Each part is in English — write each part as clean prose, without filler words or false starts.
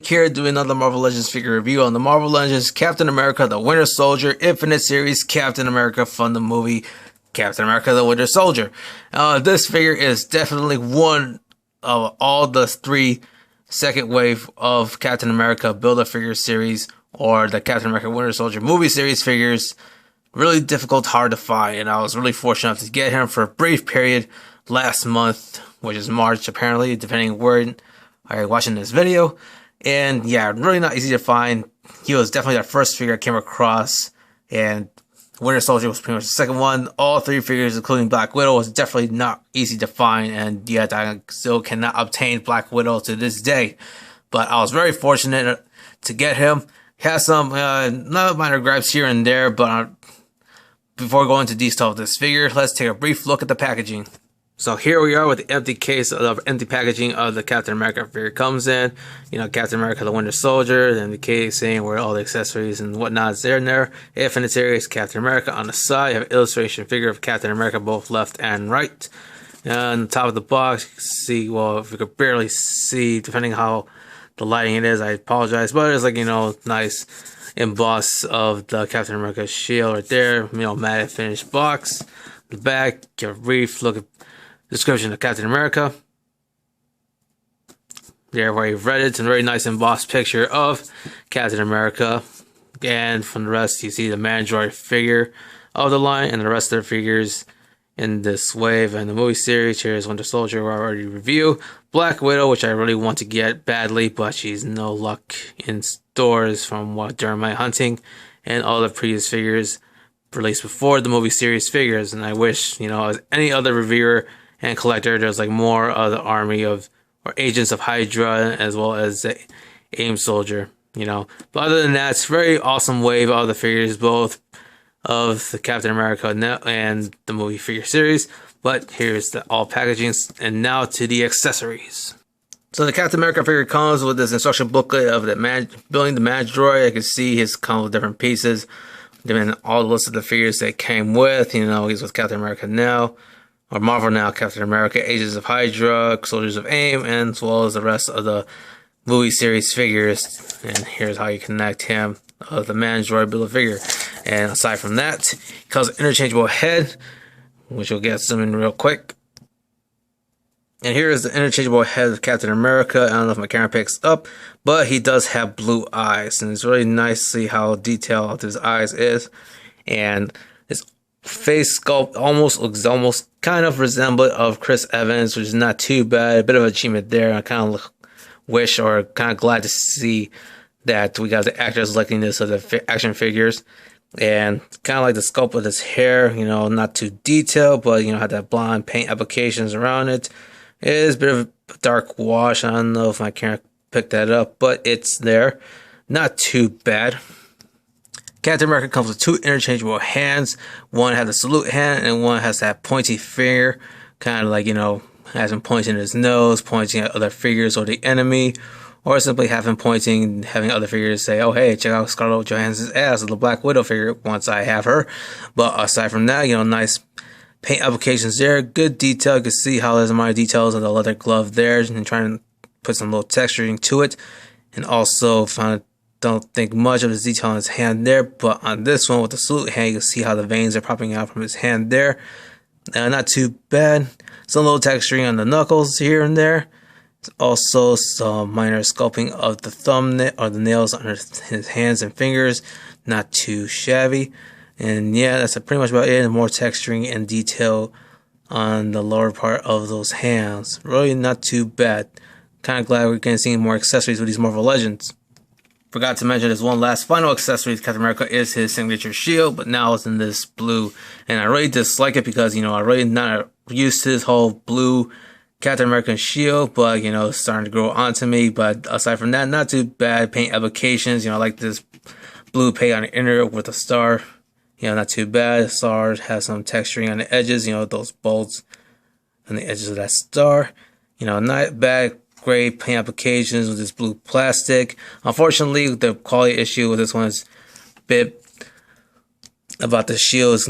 here doing another Marvel Legends figure review on the Marvel Legends Captain America the Winter Soldier Infinite Series Captain America from the movie Captain America the Winter Soldier. This figure is definitely one of all the three second wave of Captain America Build-A-Figure series or the Captain America Winter Soldier movie series figures. Really difficult, hard to find, and I was really fortunate enough to get him for a brief period last month, which is March apparently, depending where you're watching this video. And yeah, really not easy to find. He was definitely the first figure I came across, and Winter Soldier was pretty much the second one. All three figures, including Black Widow, was definitely not easy to find, and yet I still cannot obtain Black Widow to this day. But I was very fortunate to get him. He has some not minor gripes here and there, but before going into detail of this figure, let's take a brief look at the packaging. So here we are with the empty case of empty packaging of the Captain America figure comes in. You know, Captain America the Winter Soldier, and the casing where all the accessories and whatnot is there and there. Infinite Series Captain America on the side. You have an illustration figure of Captain America both left and right. And on the top of the box, you can see, well, if you could barely see, depending how the lighting it is, I apologize. But it's like, you know, nice emboss of the Captain America shield right there. You know, matte finished box. The back, give a brief look at description of Captain America. There where you've read it. It's a very nice embossed picture of Captain America. And from the rest, you see the Mandroid figure of the line and the rest of the figures in this wave and the movie series. Here's Winter Soldier, where I already reviewed. Black Widow, which I really want to get badly, but she's no luck in stores from during my hunting. And all the previous figures released before the movie series figures. And I wish, you know, as any other reviewer and collector, there's like more of the army of or agents of Hydra as well as the AIM Soldier, you know. But other than that, it's a very awesome wave of the figures, both of the Captain America and the movie figure series. But here's the all packaging, and now to the accessories. So the Captain America figure comes with this instruction booklet of building the Mandroid. I can see his comes with different pieces, given all the list of the figures that came with. You know, he's with Captain America now. Or Marvel now, Captain America, Agents of Hydra, Soldiers of AIM, and as well as the rest of the movie series figures. And here's how you connect him, the Mandroid Build-A-Figure. And aside from that, he comes with an interchangeable head, which we'll get some in real quick. And here is the interchangeable head of Captain America. I don't know if my camera picks up, but he does have blue eyes, and it's really nice to see how detailed his eyes is. And his face sculpt almost kind of resemblant of Chris Evans, which is not too bad. A bit of achievement there. I kind of wish or kind of glad to see that we got the actors likeness of the action figures. And kind of like the sculpt of his hair, you know, not too detailed, but you know, had that blonde paint applications around it. It is a bit of a dark wash. I don't know if my camera picked that up, but it's there. Not too bad. Captain America comes with two interchangeable hands. One has a salute hand, and one has that pointy finger, kind of like, you know, has him pointing his nose, pointing at other figures or the enemy, or simply have him pointing, having other figures say, oh, hey, check out Scarlett Johansson's ass of the Black Widow figure once I have her. But aside from that, you know, nice paint applications there, good detail. You can see how there's minor details of the leather glove there, and trying to put some little texturing to it. And also don't think much of the detail on his hand there, but on this one with the salute hand, you can see how the veins are popping out from his hand there. Not too bad. Some little texturing on the knuckles here and there. Also some minor sculpting of the thumbnail or the nails under his hands and fingers. Not too shabby. And yeah, that's pretty much about it. And more texturing and detail on the lower part of those hands. Really not too bad. Kind of glad we're going to see more accessories with these Marvel Legends. Forgot to mention this one last final accessory to Captain America is his signature shield, but now it's in this blue. And I really dislike it because, you know, I really not used to this whole blue Captain American shield, but, you know, it's starting to grow onto me. But aside from that, not too bad. Paint applications, you know, I like this blue paint on the inner with a star. You know, not too bad. The star has some texturing on the edges, you know, those bolts on the edges of that star. You know, not bad. Great paint applications with this blue plastic. Unfortunately, the quality issue with this one is a bit about the shields,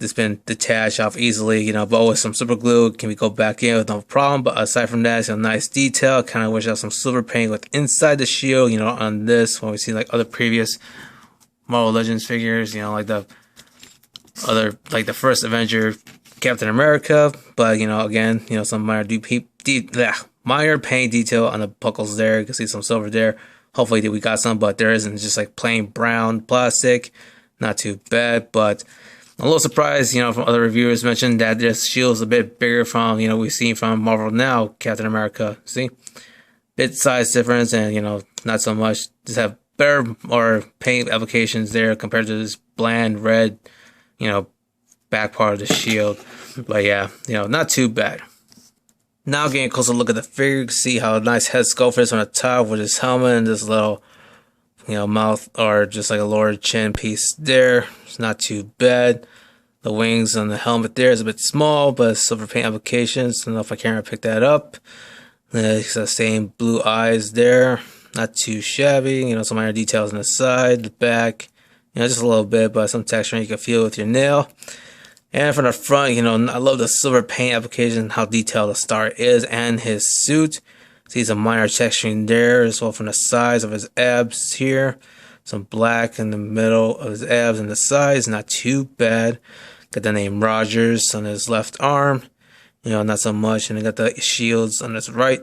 it's been detached off easily, but with some super glue, can we go back in with no problem. But aside from that, it's a nice detail. Kind of wish I had some silver paint with inside the shield, on this, when we see like other previous Marvel Legends figures, like the first Avenger Captain America. But, again, some minor paint detail on the buckles there. You can see some silver there. Hopefully we got some, but there isn't, just like plain brown plastic. Not too bad, but I'm a little surprised, from other reviewers mentioned that this shield is a bit bigger from, we've seen from Marvel Now Captain America. See? Bit size difference and, not so much. Just have better or paint applications there compared to this bland red, back part of the shield. But yeah, not too bad. Now getting a closer look at the figure, you can see how nice head sculpt is on the top with his helmet and this little mouth, or just like a lower chin piece there. It's not too bad. The wings on the helmet there is a bit small, but silver paint applications. I don't know if I can pick that up. It's the same blue eyes there. Not too shabby. Some minor details on the side, the back. Just a little bit, but some texture you can feel with your nail. And from the front, I love the silver paint application, how detailed the star is, and his suit. See some minor texturing there as well from the sides of his abs here. Some black in the middle of his abs and the sides, not too bad. Got the name Rogers on his left arm, not so much. And I got the shields on his right.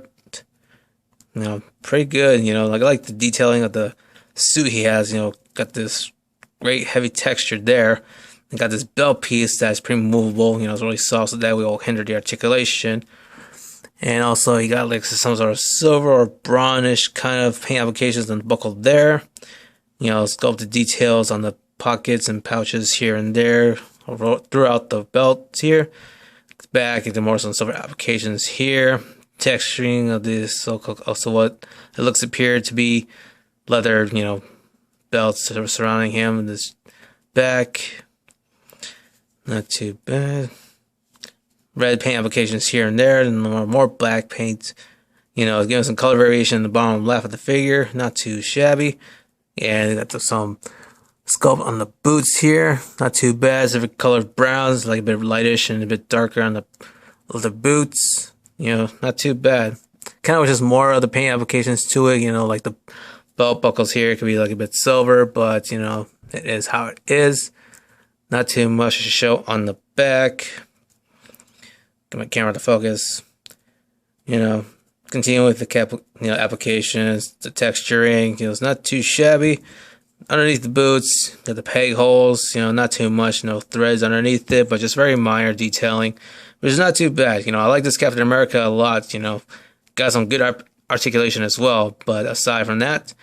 Pretty good, I like the detailing of the suit he has, got this great heavy texture there. And got this belt piece that's pretty movable, it's really soft, so that will hinder the articulation. And also, he got like some sort of silver or brownish kind of paint applications on the buckle there. Sculpted details on the pockets and pouches here and there throughout the belt here. Back, you get more some silver applications here. Texturing of this, also what it looks appear to be leather, belts that are surrounding him. And this back, not too bad. Red paint applications here and there, and more black paint. Giving some color variation in the bottom left of the figure. Not too shabby. And got some sculpt on the boots here. Not too bad. Different colored browns, like a bit lightish and a bit darker on the boots. Not too bad. Kind of was just more of the paint applications to it. Like the belt buckles here could be like a bit silver, but it is how it is. Not too much to show on the back. Get my camera to focus. Continue with the applications, the texturing. It's not too shabby. Underneath the boots, got the peg holes. Not too much. No threads underneath it, but just very minor detailing, which is not too bad. I like this Captain America a lot. Got some good articulation as well. But aside from that,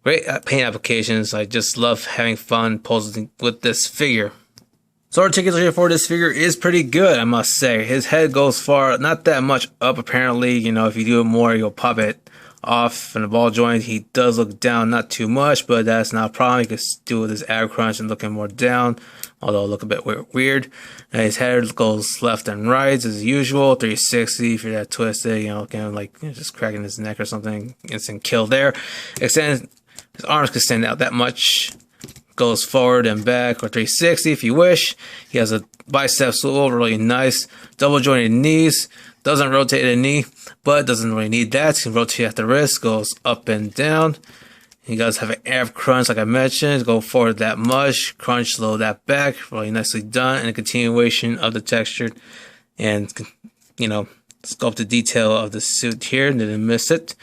great paint applications. I just love having fun posing with this figure. So articulation for this figure is pretty good, I must say. His head goes far, not that much up apparently. If you do it more, you'll pop it off from the ball joint. He does look down, not too much, but that's not a problem. You can do with his ab crunch and looking more down, although it look a bit weird. And his head goes left and right as usual, 360 if you're that twisted, kind of like just cracking his neck or something. Instant kill there. His arms can stand out that much. Goes forward and back, or 360 if you wish. He has a bicep swivel, really nice. Double jointed knees. Doesn't rotate the knee, but doesn't really need that. He can rotate at the wrist. Goes up and down. He does have an ab crunch, like I mentioned. Go forward that much. Crunch, slow that back. Really nicely done. And a continuation of the textured and, sculpted detail of the suit here. Didn't miss it.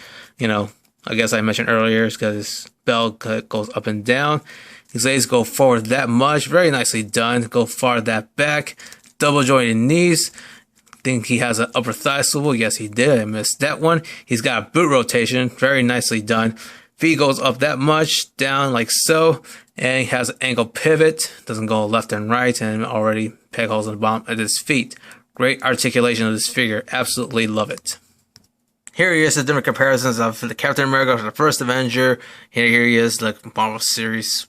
I guess I mentioned earlier, it's because his belt goes up and down. His legs go forward that much. Very nicely done. Go far that back. Double jointed knees. Think he has an upper thigh swivel. Yes, he did. I missed that one. He's got a boot rotation. Very nicely done. Feet goes up that much. Down like so. And he has an ankle pivot. Doesn't go left and right. And already peg holes in the bottom of his feet. Great articulation of this figure. Absolutely love it. Here he is, the different comparisons of the Captain America for the first Avenger. Here he is, like Marvel series,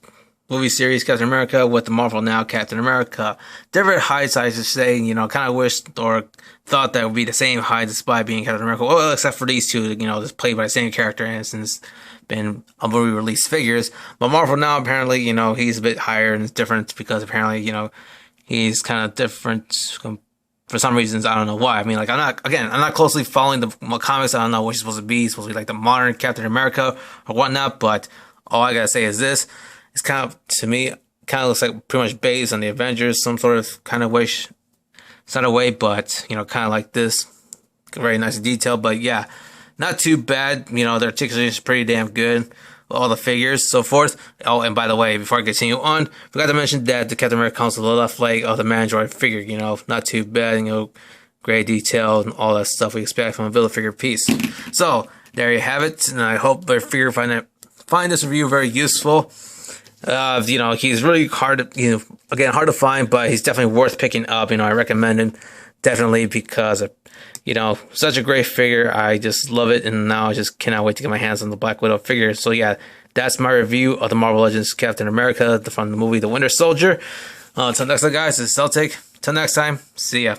movie series Captain America with the Marvel Now Captain America. Different heights, I should say. Kind of wished or thought that would be the same height despite being Captain America. Well, except for these two, just played by the same character, and since been released figures. But Marvel now, apparently, you know, he's a bit higher and it's different because apparently, you know, he's kind of different for some reasons. I don't know why. I mean, like, I'm not closely following the comics. I don't know what he's supposed to be. He's supposed to be like the modern Captain America or whatnot. But all I gotta say is this: it's kind of, to me, kind of looks like pretty much based on the Avengers, some sort of kind of way, sort of way. But you know, kind of like this, very nice detail. But yeah, not too bad. You know, their articulation is pretty damn good. All the figures, so forth. Oh, and by the way, before I continue on, forgot to mention that the Captain America comes with the left leg of the Mandroid figure. You know, not too bad. You know, great detail and all that stuff we expect from a Build a Figure piece. So there you have it, and I hope the figure find this review very useful. You know, he's really hard to find, but he's definitely worth picking up. You know, I recommend him definitely because you know, such a great figure. I just love it, and now I just cannot wait to get my hands on the Black Widow figure. So yeah, that's my review of the Marvel Legends Captain America from the movie The Winter Soldier. Until next time, guys, this is Celtic. Until next time, see ya.